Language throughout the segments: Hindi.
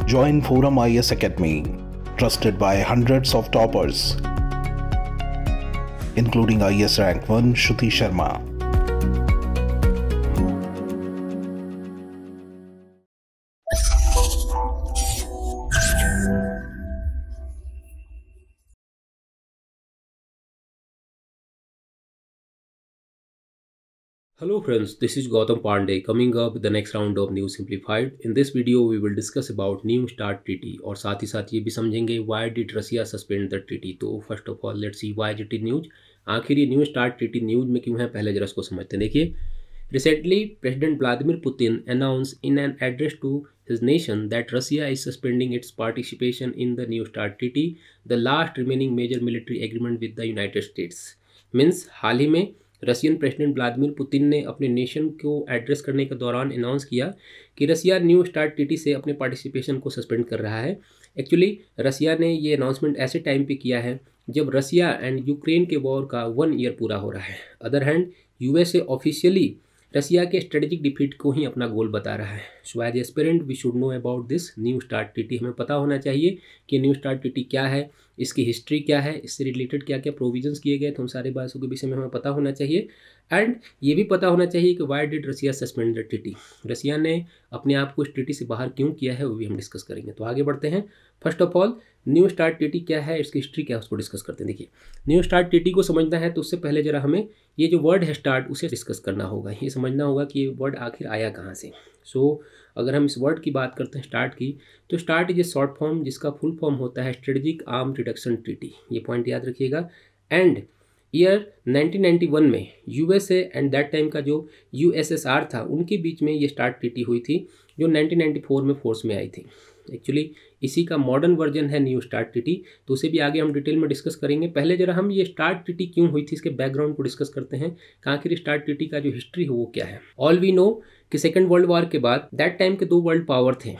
Join Forum IS Academy, trusted by hundreds of toppers, including IS Rank 1 Shruti Sharma. Hello friends, this is Gautam Pandey coming up with the next round of News Simplified. In this video, we will discuss about New START treaty और साथ ही साथ ये भी समझेंगे why did Russia suspend the treaty. तो first of all, let's see why it is news. आखिर ये New START treaty न्यूज में क्यों है, पहले जरा इसको समझते हैं. देखिए, recently President Vladimir Putin announced in an address to his nation that Russia is suspending its participation in the New START treaty, the last remaining major military agreement with the United States. Means हाल ही में रशियन प्रेसिडेंट व्लादिमीर पुतिन ने अपने नेशन को एड्रेस करने के दौरान अनाउंस किया कि रसिया न्यू स्टार्ट ट्रीटी से अपने पार्टिसिपेशन को सस्पेंड कर रहा है. एक्चुअली रसिया ने ये अनाउंसमेंट ऐसे टाइम पे किया है जब रसिया एंड यूक्रेन के वॉर का 1 ईयर पूरा हो रहा है. अदर हैंड यूएसए ऑफिशियली रसिया के स्ट्रेटेजिक डिफीट को ही अपना गोल बता रहा है. So as aspirant we should know about this New START treaty. हमें पता होना चाहिए कि न्यू स्टार्ट ट्रीटी क्या है, इसकी हिस्ट्री क्या है, इससे रिलेटेड क्या क्या प्रोविजंस किए गए, तो उन सारे बातों के विषय में हमें पता होना चाहिए. एंड ये भी पता होना चाहिए कि why did Russia suspend the treaty. Russia ने अपने आप को इस ट्रीटी से बाहर क्यों किया है, वो भी हम डिस्कस करेंगे. तो आगे बढ़ते हैं. First of all, new START treaty क्या है, इसकी हिस्ट्री क्या है, उसको डिस्कस करते हैं. देखिए, न्यू स्टार्ट ट्रीटी को समझना है तो उससे पहले जरा हमें ये जो वर्ड है स्टार्ट, उसे डिस्कस करना होगा. ये समझना होगा कि ये वर्ड आखिर आया कहाँ से. सो अगर हम इस वर्ड की बात करते हैं स्टार्ट की, तो start is a short form जिसका फुल फॉर्म होता है स्ट्रेटेजिक आर्म रिडक्शन ट्रीटी. ये पॉइंट याद रखिएगा. एंड ईयर 1991 में यूएसए एंड दैट टाइम का जो यूएसएसआर था, उनके बीच में ये स्टार्ट ट्रीटी हुई थी जो 1994 में फोर्स में आई थी. एक्चुअली इसी का मॉडर्न वर्जन है न्यू स्टार्ट ट्रीटी, तो उसे भी आगे हम डिटेल में डिस्कस करेंगे. पहले जरा हम ये स्टार्ट ट्रीटी क्यों हुई थी, इसके बैकग्राउंड को डिस्कस करते हैं कि आखिर स्टार्ट ट्रीटी का जो हिस्ट्री है वो क्या है. ऑल वी नो कि सेकेंड वर्ल्ड वॉर के बाद दैट टाइम के 2 वर्ल्ड पावर थे,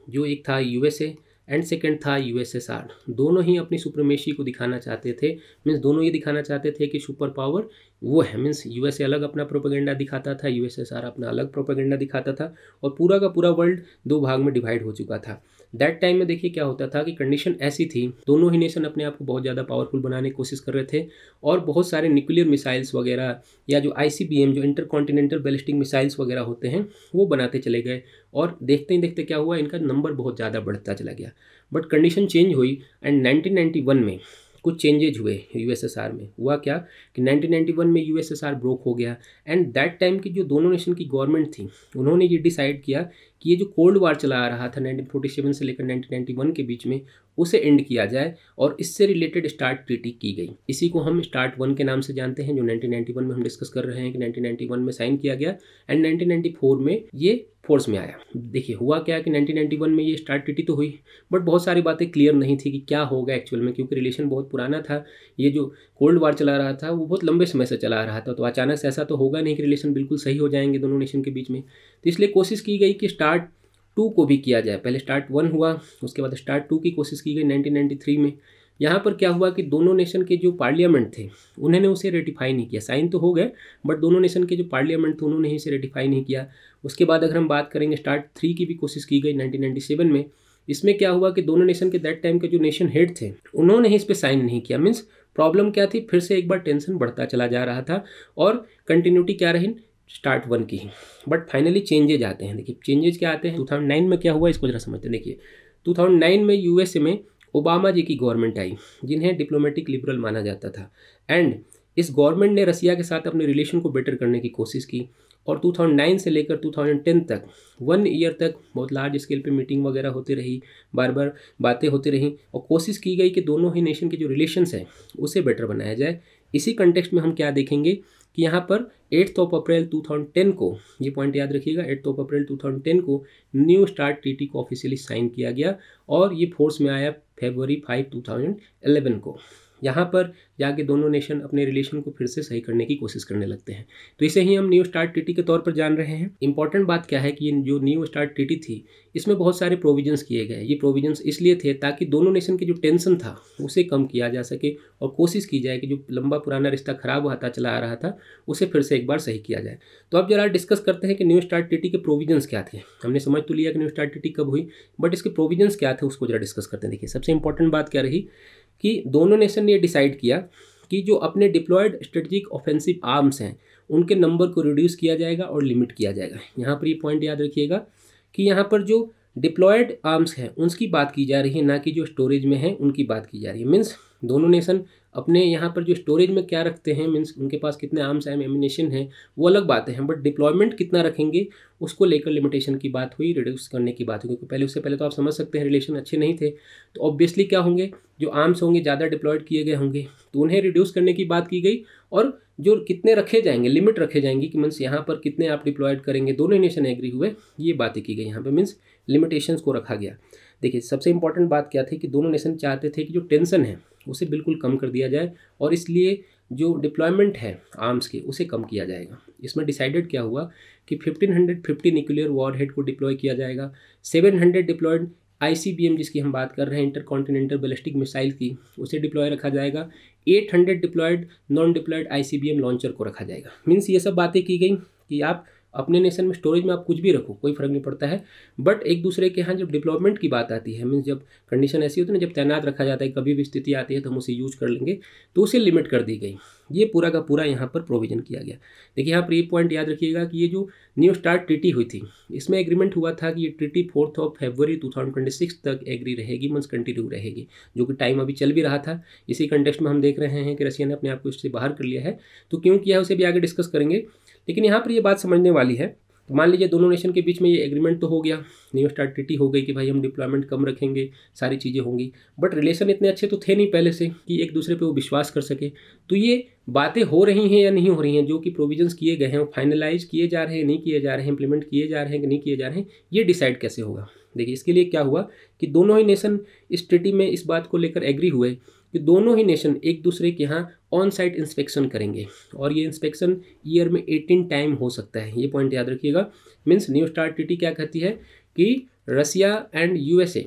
जो एक था यूएसए एंड सेकेंड था यूएसएसआर. दोनों ही अपनी सुप्रीमेसी को दिखाना चाहते थे. मीन्स दोनों ये दिखाना चाहते थे कि सुपर पावर वो है. मीन्स यूएसए अलग अपना प्रोपेगेंडा दिखाता था, यूएसएसआर अपना अलग प्रोपेगेंडा दिखाता था, और पूरा का पूरा वर्ल्ड 2 भाग में डिवाइड हो चुका था. दैट टाइम में देखिए क्या होता था कि कंडीशन ऐसी थी, दोनों ही नेशन अपने आप को बहुत ज़्यादा पावरफुल बनाने की कोशिश कर रहे थे, और बहुत सारे न्यूक्लियर मिसाइल्स वगैरह या जो आईसीबीएम जो इंटरकॉन्टिनेंटल बैलिस्टिक मिसाइल्स वगैरह होते हैं वो बनाते चले गए. और देखते ही देखते क्या हुआ, इनका नंबर बहुत ज़्यादा बढ़ता चला गया. बट कंडीशन चेंज हुई एंड 1991 में कुछ चेंजेज हुए यूएसएसआर में. हुआ क्या कि 1991 में यूएसएसआर ब्रोक हो गया. एंड दैट टाइम की जो दोनों नेशन की गवर्नमेंट थी, उन्होंने ये डिसाइड किया कि ये जो कोल्ड वार चला आ रहा था 1947 से लेकर 1991 के बीच में, उसे एंड किया जाए, और इससे रिलेटेड स्टार्ट ट्रीटी की गई. इसी को हम स्टार्ट 1 के नाम से जानते हैं, जो 1991 में हम डिस्कस कर रहे हैं कि 1991 में साइन किया गया एंड 1994 में ये फोर्स में आया. देखिए हुआ क्या कि 1991 में ये स्टार्ट ट्रीटी तो हुई, बट बहुत सारी बातें क्लियर नहीं थी कि क्या होगा एक्चुअल में, क्योंकि रिलेशन बहुत पुराना था. ये जो कोल्ड वार चला रहा था वो बहुत लंबे समय से चला आ रहा था, तो अचानक से ऐसा तो होगा नहीं कि रिलेशन बिल्कुल सही हो जाएंगे दोनों नेशन के बीच में. तो इसलिए कोशिश की गई कि स्टार्ट 2 को भी किया जाए. पहले स्टार्ट 1 हुआ, उसके बाद स्टार्ट 2 की कोशिश की गई 1993 में. यहाँ पर क्या हुआ कि दोनों नेशन के जो पार्लियामेंट थे उन्होंने उसे रेटिफाई नहीं किया. साइन तो हो गए, बट दोनों नेशन के जो पार्लियामेंट थे उन्होंने इसे रेटिफाई नहीं किया. उसके बाद अगर हम बात करेंगे स्टार्ट 3 की भी कोशिश की गई 1997 में. इसमें क्या हुआ कि दोनों नेशन के दैट टाइम के जो नेशन हेड थे उन्होंने ही इस पर साइन नहीं किया. मीन्स प्रॉब्लम क्या थी, फिर से एक बार टेंशन बढ़ता चला जा रहा था, और कंटिन्यूटी क्या रही स्टार्ट 1 की ही. बट फाइनली चेंजेज आते हैं. देखिए चेंजेज क्या आते हैं. 2009 में क्या हुआ इसको जरा समझते हैं. देखिए 2009 में यूएसए में ओबामा जी की गवर्नमेंट आई, जिन्हें डिप्लोमेटिक लिबरल माना जाता था. एंड इस गवर्नमेंट ने रसिया के साथ अपने रिलेशन को बेटर करने की कोशिश की, और 2009 से लेकर 2010 तक 1 ईयर तक बहुत लार्ज स्केल पे मीटिंग वगैरह होती रही, बार बार बातें होती रहीं, और कोशिश की गई कि दोनों ही नेशन के जो रिलेशंस हैं उसे बेटर बनाया जाए. इसी कंटेक्स्ट में हम क्या देखेंगे कि यहाँ पर 8 अप्रैल 2010 को, ये पॉइंट याद रखिएगा, 8 अप्रैल 2010 को न्यू स्टार्ट ट्रीटी को ऑफिशियली साइन किया गया, और ये फोर्स में आया फरवरी 5, 2011 को. यहाँ पर जाके दोनों नेशन अपने रिलेशन को फिर से सही करने की कोशिश करने लगते हैं। तो इसे ही हम न्यू स्टार्ट ट्रीटी के तौर पर जान रहे हैं। इंपॉर्टेंट बात क्या है कि ये जो न्यू स्टार्ट ट्रीटी थी इसमें बहुत सारे प्रोविजंस किए गए। ये प्रोविजंस इसलिए थे ताकि दोनों नेशन की जो टेंशन था उसे कम किया जा सके और कोशिश की जाए कि जो लंबा पुराना रिश्ता खराब होता चला आ रहा था उसे फिर से एक बार सही किया जाए। तो अब जरा डिस्कस करते हैं कि न्यू स्टार्ट ट्रीटी के प्रोविजंस क्या थे। हमने समझ तो लिया कि न्यू स्टार्ट ट्रीटी कब हुई, बट इसके प्रोविजंस क्या थे उसको जरा डिस्कस करते हैं। देखिए, सबसे इंपॉर्टेंट बात क्या रही कि दोनों नेशन ने ये डिसाइड किया कि जो अपने डिप्लॉयड स्ट्रेटेजिक ऑफेंसिव आर्म्स हैं उनके नंबर को रिड्यूस किया जाएगा और लिमिट किया जाएगा। यहाँ पर ये पॉइंट याद रखिएगा कि यहाँ पर जो डिप्लॉयड आर्म्स हैं उनकी बात की जा रही है, ना कि जो स्टोरेज में हैं उनकी बात की जा रही है। मीन्स दोनों नेशन अपने यहाँ पर जो स्टोरेज में क्या रखते हैं, मीन्स उनके पास कितने आर्म्स एंड एमिनेशन है वो अलग बातें हैं, बट डिप्लॉयमेंट कितना रखेंगे उसको लेकर लिमिटेशन की बात हुई, रिड्यूस करने की बात हुई। क्योंकि उससे पहले तो आप समझ सकते हैं रिलेशन अच्छे नहीं थे, तो ऑब्वियसली क्या होंगे, जो आर्म्स होंगे ज़्यादा डिप्लॉयड किए गए होंगे तो उन्हें रिड्यूस करने की बात की गई, और जो कितने रखे जाएंगे, लिमिट रखे जाएंगी कि मीन्स यहाँ पर कितने आप डिप्लॉयड करेंगे, दोनों नेशन एग्री हुए, ये बातें की गई यहाँ पे, मीन्स लिमिटेशंस को रखा गया। देखिए, सबसे इंपॉर्टेंट बात क्या थी कि दोनों नेशन चाहते थे कि जो टेंशन है उसे बिल्कुल कम कर दिया जाए, और इसलिए जो डिप्लॉयमेंट है आर्म्स के उसे कम किया जाएगा। इसमें डिसाइडेड क्या हुआ कि 1550 न्यूक्लियर वॉरहेड को डिप्लॉय किया जाएगा, 700 डिप्लॉयड ICBM जिसकी हम बात कर रहे हैं, इंटरकॉन्टिनेंटल बैलिस्टिक मिसाइल की, उसे डिप्लॉय रखा जाएगा, 800 deployed non deployed ICBM launcher को रखा जाएगा। मीन्स ये सब बातें की गई कि आप अपने नेशन में स्टोरेज में आप कुछ भी रखो, कोई फर्क नहीं पड़ता है, बट एक दूसरे के यहाँ जब डिप्लॉयमेंट की बात आती है, मीन्स जब कंडीशन ऐसी होती है ना, जब तैनात रखा जाता है, कभी भी स्थिति आती है तो हम उसे यूज कर लेंगे, तो उसे लिमिट कर दी गई। ये पूरा का पूरा यहाँ पर प्रोविजन किया गया। देखिए, यहाँ पर ये पॉइंट याद रखिएगा कि ये जो न्यू स्टार्ट ट्रीटी हुई थी इसमें एग्रीमेंट हुआ था कि ये ट्रीटी 4 फरवरी 2026 तक एग्री रहेगी, मीन्स कंटिन्यू रहेगी, जो कि टाइम अभी चल भी रहा था। इसी कंटेक्स्ट में हम देख रहे हैं कि रशिया ने अपने आप को इससे बाहर कर लिया है, तो क्यों किया है उसे भी आगे डिस्कस करेंगे। लेकिन यहाँ पर ये बात समझने वाली है, तो मान लीजिए दोनों नेशन के बीच में ये एग्रीमेंट तो हो गया, न्यू स्टार्ट ट्रीटी हो गई कि भाई हम डिप्लॉयमेंट कम रखेंगे, सारी चीज़ें होंगी, बट रिलेशन इतने अच्छे तो थे नहीं पहले से कि एक दूसरे पे वो विश्वास कर सके। तो ये बातें हो रही हैं या नहीं हो रही हैं, जो कि प्रोविजंस किए गए हैं वो फाइनलाइज किए जा रहे हैं, नहीं किए जा रहे हैं, इंप्लीमेंट किए जा रहे हैं कि नहीं किए जा रहे हैं, ये डिसाइड कैसे होगा। देखिए, इसके लिए क्या हुआ कि दोनों ही नेशन इस ट्रीटी में इस बात को लेकर एग्री हुए कि दोनों ही नेशन एक दूसरे के यहाँ ऑन साइट इंस्पेक्शन करेंगे, और ये इंस्पेक्शन ईयर में 18 टाइम हो सकता है। ये पॉइंट याद रखिएगा। मीन्स न्यू स्टार्ट ट्रीटी क्या कहती है कि रसिया एंड USA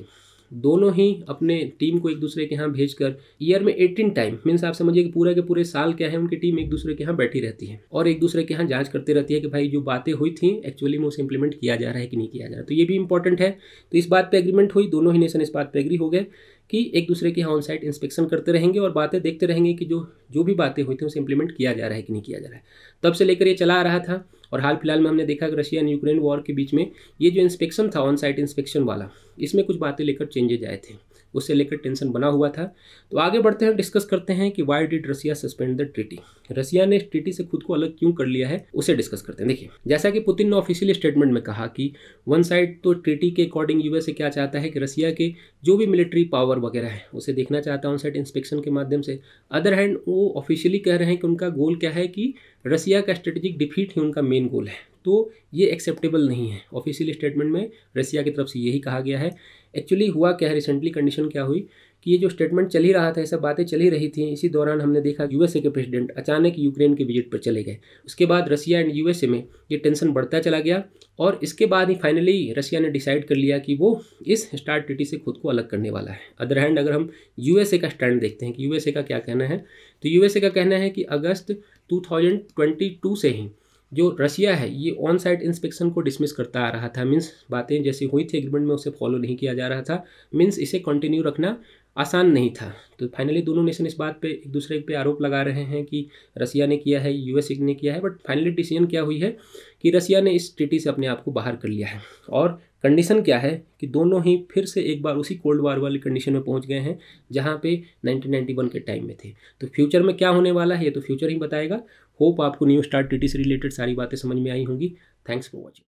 दोनों ही अपने टीम को एक दूसरे के यहाँ भेजकर ईयर में 18 टाइम, मीन्स आप समझिए कि पूरे के पूरे साल क्या है, उनकी टीम एक दूसरे के यहाँ बैठी रहती है और एक दूसरे के यहाँ जांच करती रहती है कि भाई जो बातें हुई थी एक्चुअली में उसे इंप्लीमेंट किया जा रहा है कि नहीं किया जा रहा है। तो ये भी इंपॉर्टेंट है। तो इस बात पे एग्रीमेंट हुई, दोनों ही नेशन इस बात पे एग्री हो गए कि एक दूसरे के यहाँ ऑन साइट इंस्पेक्शन करते रहेंगे और बातें देखते रहेंगे कि जो भी बातें हुई थी उसे इंप्लीमेंट किया जा रहा है कि नहीं किया जा रहा है। तब से लेकर ये चला आ रहा था, और हाल फिलहाल में हमने देखा कि रशिया एंड यूक्रेन वॉर के बीच में ये जो इंस्पेक्शन था ऑन साइट इंस्पेक्शन वाला, इसमें कुछ बातें लेकर चेंजेज आए थे, उससे लेकर टेंशन बना हुआ था। तो आगे बढ़ते हैं, डिस्कस करते हैं कि why did Russia suspend the treaty. Russia ने इस ट्रीटी से खुद को अलग क्यों कर लिया है उसे डिस्कस करते हैं। देखिए, जैसा कि पुतिन ने ऑफिशियल स्टेटमेंट में कहा कि वन साइड तो ट्रीटी के अकॉर्डिंग USA क्या चाहता है कि रसिया के जो भी मिलिट्री पावर वगैरह है उसे देखना चाहता है ऑन साइट इंस्पेक्शन के माध्यम से। अदर हैंड वो ऑफिशियली कह रहे हैं कि उनका गोल क्या है कि रसिया का स्ट्रेटेजिक डिफीट ही उनका मेन गोल है। तो ये एक्सेप्टेबल नहीं है। ऑफिशियल स्टेटमेंट में रसिया की तरफ से यही कहा गया है। एक्चुअली हुआ क्या है, रिसेंटली कंडीशन क्या हुई कि ये जो स्टेटमेंट चल ही रहा था, ये सब बातें चल ही रही थी, इसी दौरान हमने देखा USA के प्रेसिडेंट अचानक यूक्रेन के विजिट पर चले गए। उसके बाद रसिया एंड USA में ये टेंशन बढ़ता चला गया, और इसके बाद ही फाइनली रसिया ने डिसाइड कर लिया कि वो इस स्टार्ट ट्रीटी से खुद को अलग करने वाला है। अदर हैंड अगर हम USA का स्टैंड देखते हैं कि USA का क्या कहना है, तो USA का कहना है कि अगस्त 2022 से ही जो रसिया है ये ऑन साइट इंस्पेक्शन को डिसमिस करता आ रहा था। मीन्स बातें जैसी हुई थी एग्रीमेंट में उसे फॉलो नहीं किया जा रहा था। मीन्स इसे कंटिन्यू रखना आसान नहीं था। तो फाइनली दोनों नेशन इस बात पे एक दूसरे पे आरोप लगा रहे हैं कि रसिया ने किया है, USA ने किया है, बट फाइनली डिसीजन क्या हुई है कि रसिया ने इस ट्रीटी से अपने आप को बाहर कर लिया है। और कंडीशन क्या है कि दोनों ही फिर से एक बार उसी कोल्ड वार वाली कंडीशन में पहुंच गए हैं जहां पे 1991 के टाइम में थे। तो फ्यूचर में क्या होने वाला है ये तो फ्यूचर ही बताएगा। होप आपको न्यू स्टार्ट ट्रीटी से रिलेटेड सारी बातें समझ में आई होंगी। Thanks for watching.